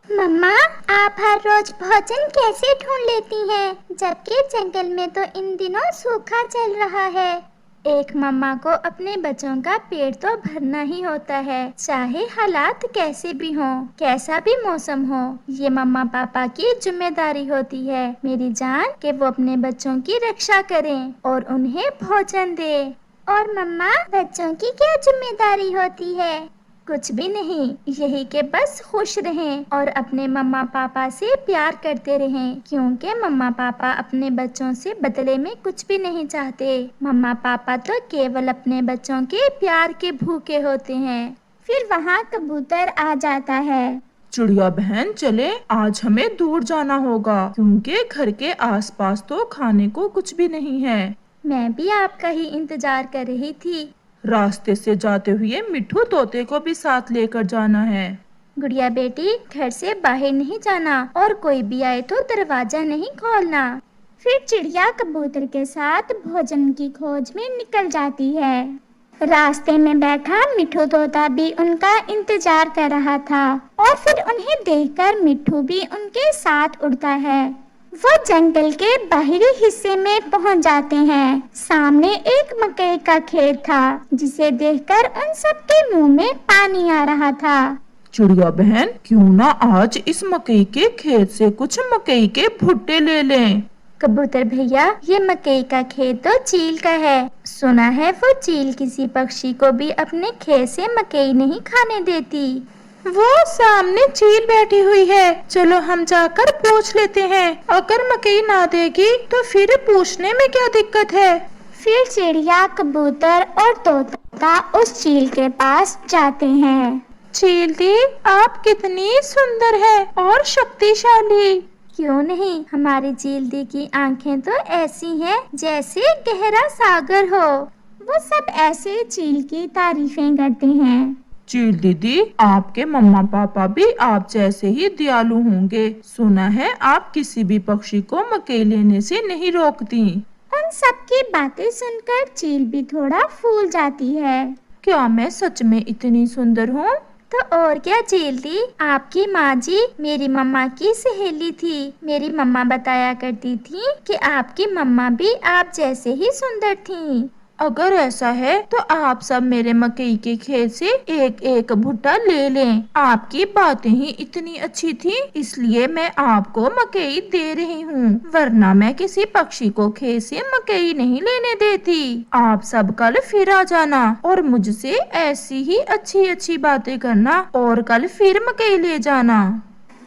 मम्मा, आप हर रोज भोजन कैसे ढूंढ लेती हैं, जबकि जंगल में तो इन दिनों सूखा चल रहा है। एक मम्मा को अपने बच्चों का पेट तो भरना ही होता है, चाहे हालात कैसे भी हों, कैसा भी मौसम हो। ये मम्मा पापा की जिम्मेदारी होती है मेरी जान, कि वो अपने बच्चों की रक्षा करें और उन्हें भोजन दे। और मम्मा, बच्चों की क्या जिम्मेदारी होती है? कुछ भी नहीं, यही कि बस खुश रहें और अपने मम्मा पापा से प्यार करते रहें, क्योंकि मम्मा पापा अपने बच्चों से बदले में कुछ भी नहीं चाहते। मम्मा पापा तो केवल अपने बच्चों के प्यार के भूखे होते हैं। फिर वहाँ कबूतर आ जाता है। चिड़िया बहन, चले आज हमें दूर जाना होगा, क्योंकि घर के आसपास तो खाने को कुछ भी नहीं है। मैं भी आपका ही इंतजार कर रही थी। रास्ते से जाते हुए मिट्ठू तोते को भी साथ लेकर जाना है। गुड़िया बेटी, घर से बाहर नहीं जाना और कोई भी आए तो दरवाजा नहीं खोलना। फिर चिड़िया कबूतर के साथ भोजन की खोज में निकल जाती है। रास्ते में बैठा मिट्ठू तोता भी उनका इंतजार कर रहा था और फिर उन्हें देखकर मिट्ठू भी उनके साथ उड़ता है। वो जंगल के बाहरी हिस्से में पहुंच जाते हैं। सामने एक मकई का खेत था, जिसे देखकर उन सबके मुंह में पानी आ रहा था। चिड़िया बहन, क्यों ना आज इस मकई के खेत से कुछ मकई के भुट्टे ले लें। कबूतर भैया, ये मकई का खेत तो चील का है। सुना है वो चील किसी पक्षी को भी अपने खेत से मकई नहीं खाने देती। वो सामने चील बैठी हुई है, चलो हम जाकर पूछ लेते हैं। अगर मकई ना देगी तो फिर पूछने में क्या दिक्कत है। फिर चिड़िया, कबूतर और तोता उस चील के पास जाते हैं। चील दी, आप कितनी सुंदर है और शक्तिशाली। क्यों नहीं, हमारी चील दी की आंखें तो ऐसी हैं जैसे गहरा सागर हो। वो सब ऐसे चील की तारीफें करते हैं। चील दीदी, आपके मम्मा पापा भी आप जैसे ही दयालु होंगे। सुना है आप किसी भी पक्षी को मकई लेने से नहीं रोकती। उन सब की बातें सुनकर चील भी थोड़ा फूल जाती है। क्या मैं सच में इतनी सुंदर हूँ? तो और क्या चील दी, आपकी माँ जी मेरी मम्मा की सहेली थी। मेरी मम्मा बताया करती थी कि आपकी मम्मा भी आप जैसे ही सुंदर थी। अगर ऐसा है तो आप सब मेरे मकई के खेत से एक एक भुट्टा ले लें। आपकी बातें ही इतनी अच्छी थी, इसलिए मैं आपको मकई दे रही हूँ, वरना मैं किसी पक्षी को खेत से मकई नहीं लेने देती। आप सब कल फिर आ जाना और मुझसे ऐसी ही अच्छी अच्छी बातें करना और कल फिर मकई ले जाना।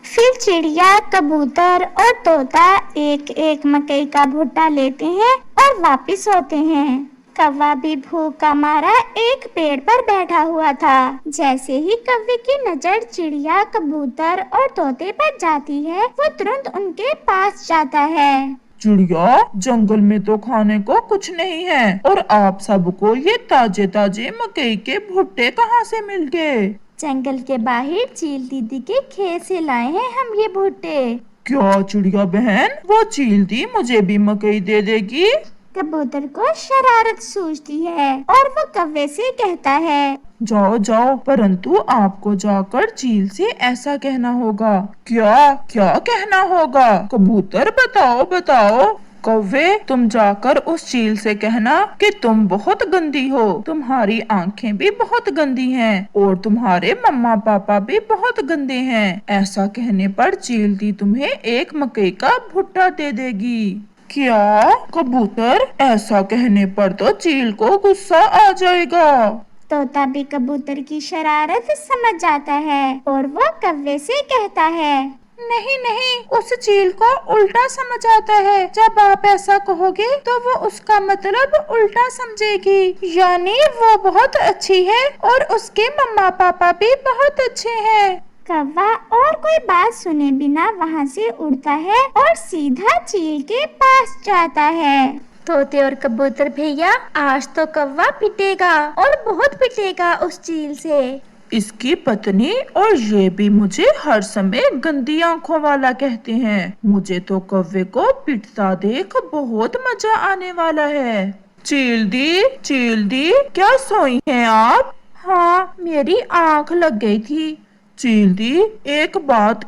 फिर चिड़िया, कबूतर और तोता एक एक मकई का भुट्टा लेते हैं और वापिस होते हैं। कौवा भी भूख का मारा एक पेड़ पर बैठा हुआ था। जैसे ही कौवे की नजर चिड़िया, कबूतर और तोते पर जाती है, वो तुरंत उनके पास जाता है। चिड़िया, जंगल में तो खाने को कुछ नहीं है और आप सबको ये ताजे ताजे मकई के भुट्टे कहाँ से मिल गए? जंगल के बाहर चील दीदी के खेत से लाए हैं हम ये भुट्टे। क्या चिड़िया बहन, वो चील दी मुझे भी मकई दे देगी? कबूतर को शरारत सूझती है और वो कौवे से कहता है, जाओ जाओ, परंतु आपको जाकर चील से ऐसा कहना होगा। क्या क्या कहना होगा? कबूतर, बताओ बताओ। कौवे, तुम जाकर उस चील से कहना कि तुम बहुत गंदी हो, तुम्हारी आंखें भी बहुत गंदी हैं और तुम्हारे मम्मा पापा भी बहुत गंदे हैं। ऐसा कहने पर चील दी तुम्हें एक मकई का भुट्टा दे देगी। क्या कबूतर, ऐसा कहने पर तो चील को गुस्सा आ जाएगा। तोता भी कबूतर की शरारत समझ जाता है और वो कौवे से कहता है, नहीं नहीं, उस चील को उल्टा समझ आता है। जब आप ऐसा कहोगे तो वो उसका मतलब उल्टा समझेगी, यानी वो बहुत अच्छी है और उसके मम्मा पापा भी बहुत अच्छे हैं। कौवा और कोई बात सुने बिना वहाँ से उड़ता है और सीधा चील के पास जाता है। तोते और कबूतर भैया, आज तो कौवा पिटेगा और बहुत पिटेगा उस चील से। इसकी पत्नी और ये भी मुझे हर समय गंदी आंखों वाला कहते हैं। मुझे तो कौवे को पिटता देख बहुत मजा आने वाला है। चील दी, क्या सोई हैं आप? हाँ, मेरी आंख लग गई थी। चील दी, एक बात